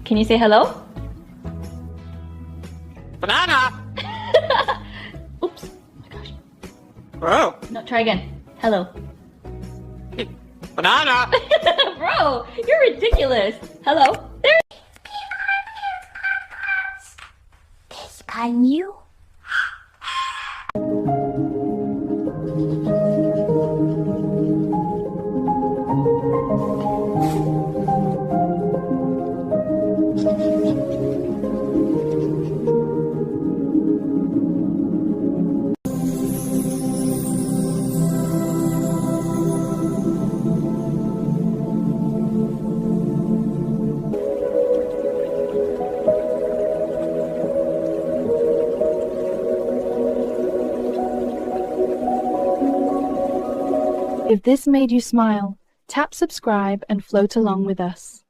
Can you say hello? Banana! Oops. Oh my gosh. Bro! No, try again. Hello. Banana! Bro, you're ridiculous. Hello. There. Can you? If this made you smile, tap subscribe and float along with us.